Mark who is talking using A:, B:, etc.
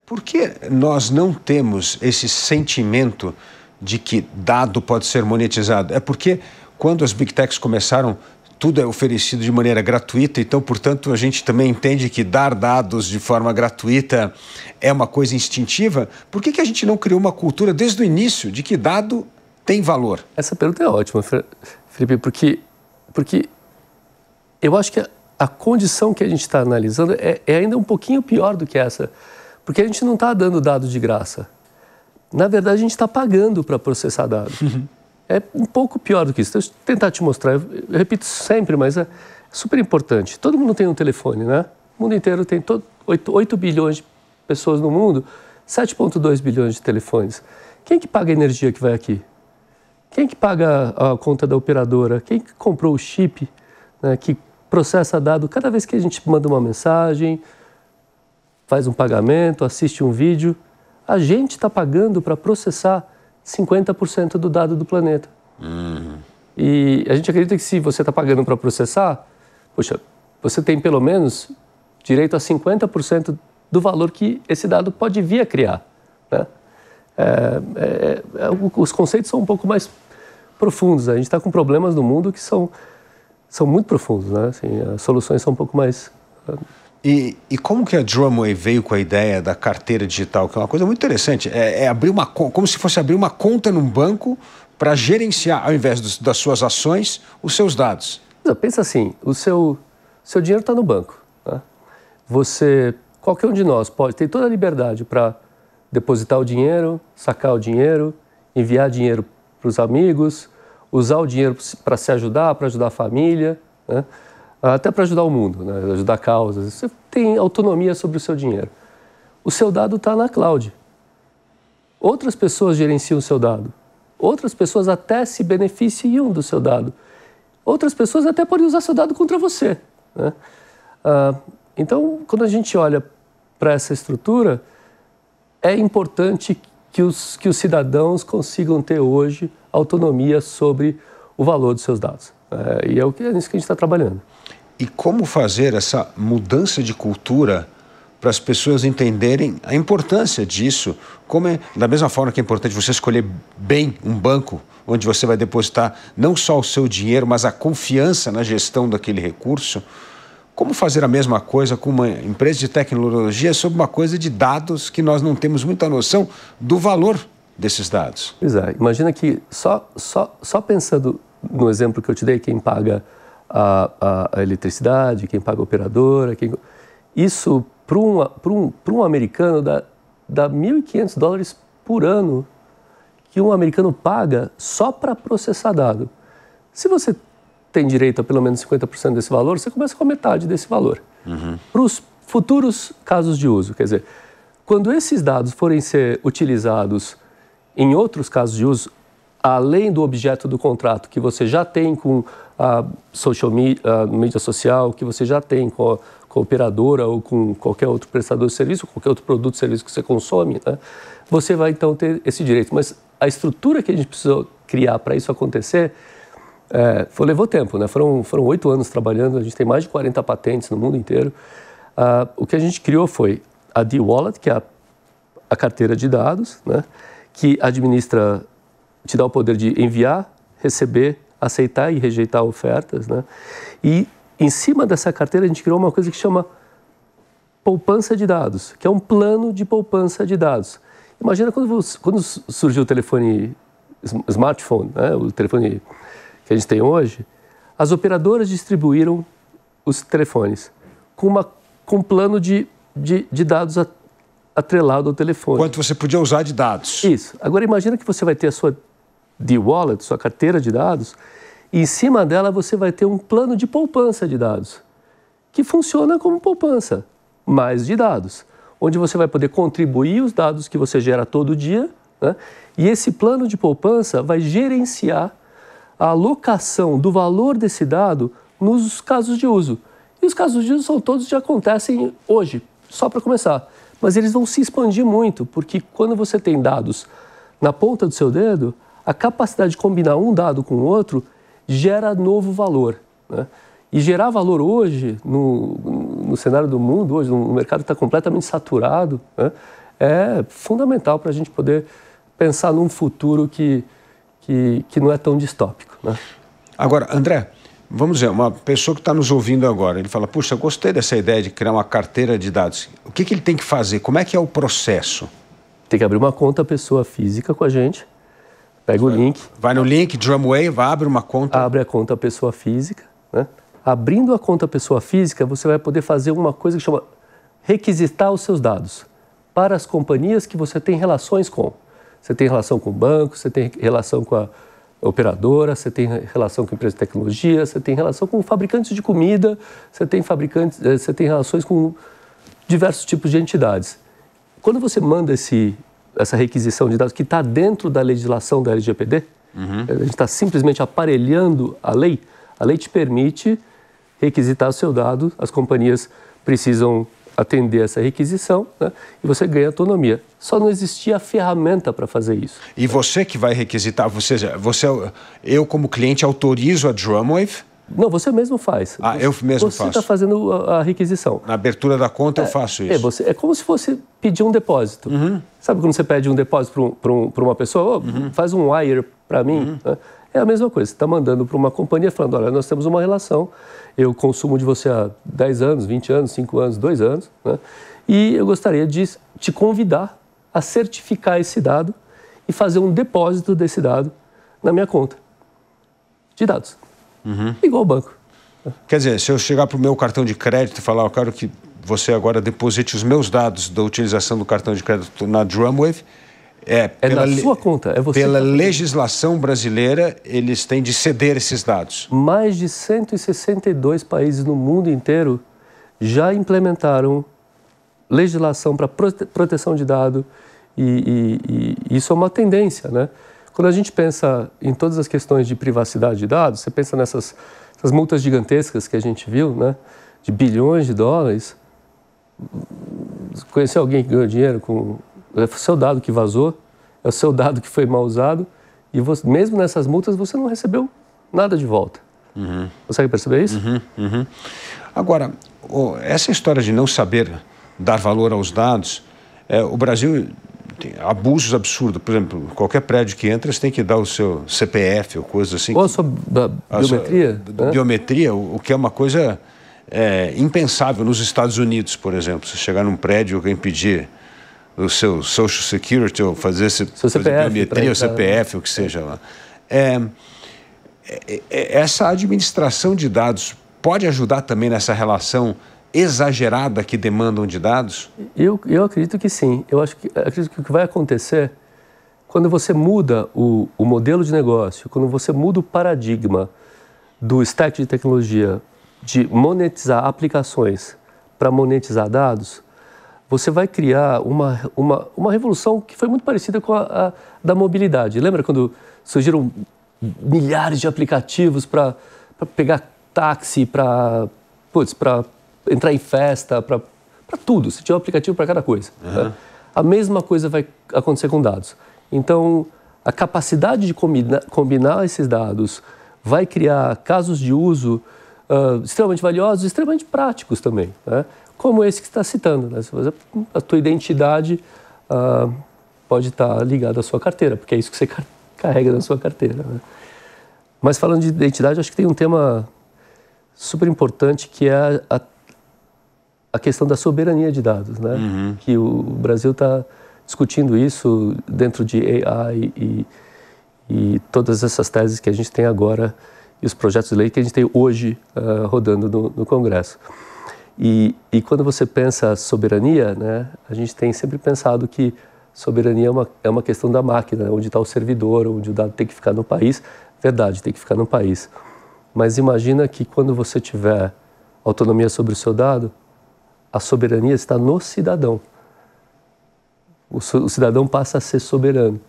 A: Por que nós não temos esse sentimento de que dado pode ser monetizado? É porque quando as Big Techs começaram, tudo é oferecido de maneira gratuita, então, portanto, a gente também entende que dar dados de forma gratuita é uma coisa instintiva. Por que a gente não criou uma cultura desde o início de que dado tem valor?
B: Essa pergunta é ótima, Felipe, porque eu acho que a condição que a gente está analisando é ainda um pouquinho pior do que essa, porque a gente não está dando dados de graça. Na verdade, a gente está pagando para processar dados. É um pouco pior do que isso. Deixa eu tentar te mostrar. Eu repito sempre, mas é super importante. Todo mundo tem um telefone, né? O mundo inteiro tem 8 bilhões de pessoas no mundo, 7,2 bilhões de telefones. Quem que paga a energia que vai aqui? Quem que paga a conta da operadora? Quem que comprou o chip, né, que processa dado cada vez que a gente manda uma mensagem, faz um pagamento, assiste um vídeo? A gente está pagando para processar 50% do dado do planeta. E a gente acredita que se você está pagando para processar, poxa, você tem pelo menos direito a 50% do valor que esse dado pode vir a criar, né? Os conceitos são um pouco mais profundos. A gente está com problemas no mundo que são muito profundos, né? Assim, as soluções são um pouco mais...
A: E como que a Drumway veio com a ideia da carteira digital, que é uma coisa muito interessante, abrir como se fosse abrir uma conta num banco para gerenciar, ao invés das suas ações, os seus dados?
B: Pensa assim, o seu dinheiro está no banco, né? Qualquer um de nós tem toda a liberdade para depositar o dinheiro, sacar o dinheiro, enviar dinheiro para os amigos, usar o dinheiro para se ajudar, para ajudar a família, né? Até para ajudar o mundo, né? Ajudar causas. Você tem autonomia sobre o seu dinheiro. O seu dado está na cloud. Outras pessoas gerenciam o seu dado. Outras pessoas até se beneficiam do seu dado. Outras pessoas até podem usar seu dado contra você, né? Então, quando a gente olha para essa estrutura, é importante que os cidadãos consigam ter hoje autonomia sobre o valor dos seus dados. E é nisso que a gente está trabalhando.
A: E como fazer essa mudança de cultura para as pessoas entenderem a importância disso? Da mesma forma que é importante você escolher bem um banco onde você vai depositar não só o seu dinheiro, mas a confiança na gestão daquele recurso. Como fazer a mesma coisa com uma empresa de tecnologia sobre uma coisa de dados que nós não temos muita noção do valor desses dados?
B: Pois é, imagina que só pensando no exemplo que eu te dei, quem paga a eletricidade, quem paga a operadora, isso para um americano dá $1.500 por ano que um americano paga só para processar dado. Se você tem direito a pelo menos 50% desse valor, você começa com a metade desse valor. Para os futuros casos de uso, quer dizer, quando esses dados forem ser utilizados em outros casos de uso, além do objeto do contrato que você já tem com a mídia social, que você já tem com a operadora ou com qualquer outro prestador de serviço, qualquer outro produto ou serviço que você consome, né, você vai então ter esse direito. Mas a estrutura que a gente precisou criar para isso acontecer levou tempo, né? Foram 8 anos trabalhando, a gente tem mais de 40 patentes no mundo inteiro. O que a gente criou foi a D-Wallet, que é a carteira de dados, né, que administra, te dá o poder de enviar, receber, aceitar e rejeitar ofertas, né? E em cima dessa carteira a gente criou uma coisa que chama poupança de dados, que é um plano de poupança de dados. Imagina quando surgiu o telefone smartphone, né, o telefone que a gente tem hoje, as operadoras distribuíram os telefones com um plano de dados atrelado ao telefone.
A: Quanto você podia usar de dados.
B: Isso. Agora imagina que você vai ter a sua D-Wallet, sua carteira de dados, e em cima dela você vai ter um plano de poupança de dados, que funciona como poupança, mais de dados, onde você vai poder contribuir os dados que você gera todo dia, né? E esse plano de poupança vai gerenciar a alocação do valor desse dado nos casos de uso. E os casos de uso já acontecem hoje, só para começar. Mas eles vão se expandir muito, porque quando você tem dados na ponta do seu dedo, a capacidade de combinar um dado com o outro gera novo valor, né? E gerar valor hoje, no cenário do mundo, hoje, no mercado que está completamente saturado, né, é fundamental para a gente poder pensar num futuro que não é tão distópico, né?
A: Agora, André, vamos dizer, uma pessoa que está nos ouvindo agora, ele fala, puxa, eu gostei dessa ideia de criar uma carteira de dados. O que ele tem que fazer? Como é que é o processo?
B: Tem que abrir uma conta pessoa física com a gente, pega o link.
A: Vai no link, Drumwave, abre uma conta.
B: Abre a conta pessoa física, né? Abrindo a conta pessoa física, você vai poder fazer uma coisa que chama requisitar os seus dados para as companhias que você tem relações com. Você tem relação com o banco, você tem relação com a operadora, você tem relação com a empresa de tecnologia, você tem relação com fabricantes de comida, você tem relações com diversos tipos de entidades. Quando você manda essa requisição de dados que está dentro da legislação da LGPD, a gente está simplesmente aparelhando a lei te permite requisitar o seu dado, as companhias precisam atender essa requisição, né? E você ganha autonomia. Só não existia a ferramenta para fazer isso.
A: E você que vai requisitar, eu como cliente autorizo a Drumwave?
B: Não, você mesmo faz.
A: Eu mesmo faço.
B: Você está fazendo a requisição.
A: Na abertura da conta eu faço isso.
B: É como se fosse pedir um depósito. Sabe quando você pede um depósito para uma pessoa? Faz um wire para mim. Né? É a mesma coisa. Você está mandando para uma companhia falando, olha, nós temos uma relação, eu consumo de você há 10 anos, 20 anos, 5 anos, 2 anos, né? E eu gostaria de te convidar a certificar esse dado e fazer um depósito desse dado na minha conta de dados. Igual ao banco.
A: Quer dizer, se eu chegar para o meu cartão de crédito e falar, eu quero que você agora deposite os meus dados da utilização do cartão de crédito na Drumwave,
B: na sua conta.
A: Pela legislação brasileira, eles têm de ceder esses dados.
B: Mais de 162 países no mundo inteiro já implementaram legislação para proteção de dados e isso é uma tendência, né? Quando a gente pensa em todas as questões de privacidade de dados, você pensa nessas multas gigantescas que a gente viu, né? De bilhões de dólares. Conhecer alguém que ganhou dinheiro com... É o seu dado que vazou, é o seu dado que foi mal usado e você, mesmo nessas multas você não recebeu nada de volta. Consegue perceber isso?
A: Agora, essa história de não saber dar valor aos dados, o Brasil tem abusos absurdos. Por exemplo, qualquer prédio que entra, você tem que dar o seu CPF ou coisa assim.
B: Ou a sua biometria.
A: Biometria, o que é uma coisa impensável nos Estados Unidos, por exemplo. Você chegar num prédio e alguém pedir o seu Social Security ou fazer biometria, o CPF, o que seja lá. Essa administração de dados pode ajudar também nessa relação exagerada que demandam de dados?
B: Eu acredito que sim. Acredito que o que vai acontecer quando você muda o modelo de negócio, quando você muda o paradigma do stack de tecnologia de monetizar aplicações para monetizar dados, você vai criar uma revolução que foi muito parecida com a da mobilidade. Lembra quando surgiram milhares de aplicativos para pegar táxi, para entrar em festa, para tudo. Você tinha um aplicativo para cada coisa. Né? A mesma coisa vai acontecer com dados. Então, a capacidade de combinar esses dados vai criar casos de uso extremamente valiosos, extremamente práticos também, né? Como esse que você está citando. Né? A tua identidade pode estar ligada à sua carteira, porque é isso que você carrega na sua carteira. Né? Mas falando de identidade, acho que tem um tema super importante que é a questão da soberania de dados, né? Que o Brasil está discutindo isso dentro de AI e todas essas teses que a gente tem agora e os projetos de lei que a gente tem hoje rodando no Congresso. E quando você pensa soberania, né, a gente tem sempre pensado que soberania é uma questão da máquina, onde está o servidor, onde o dado tem que ficar no país. Verdade, tem que ficar no país. Mas imagina que quando você tiver autonomia sobre o seu dado, a soberania está no cidadão. O cidadão passa a ser soberano.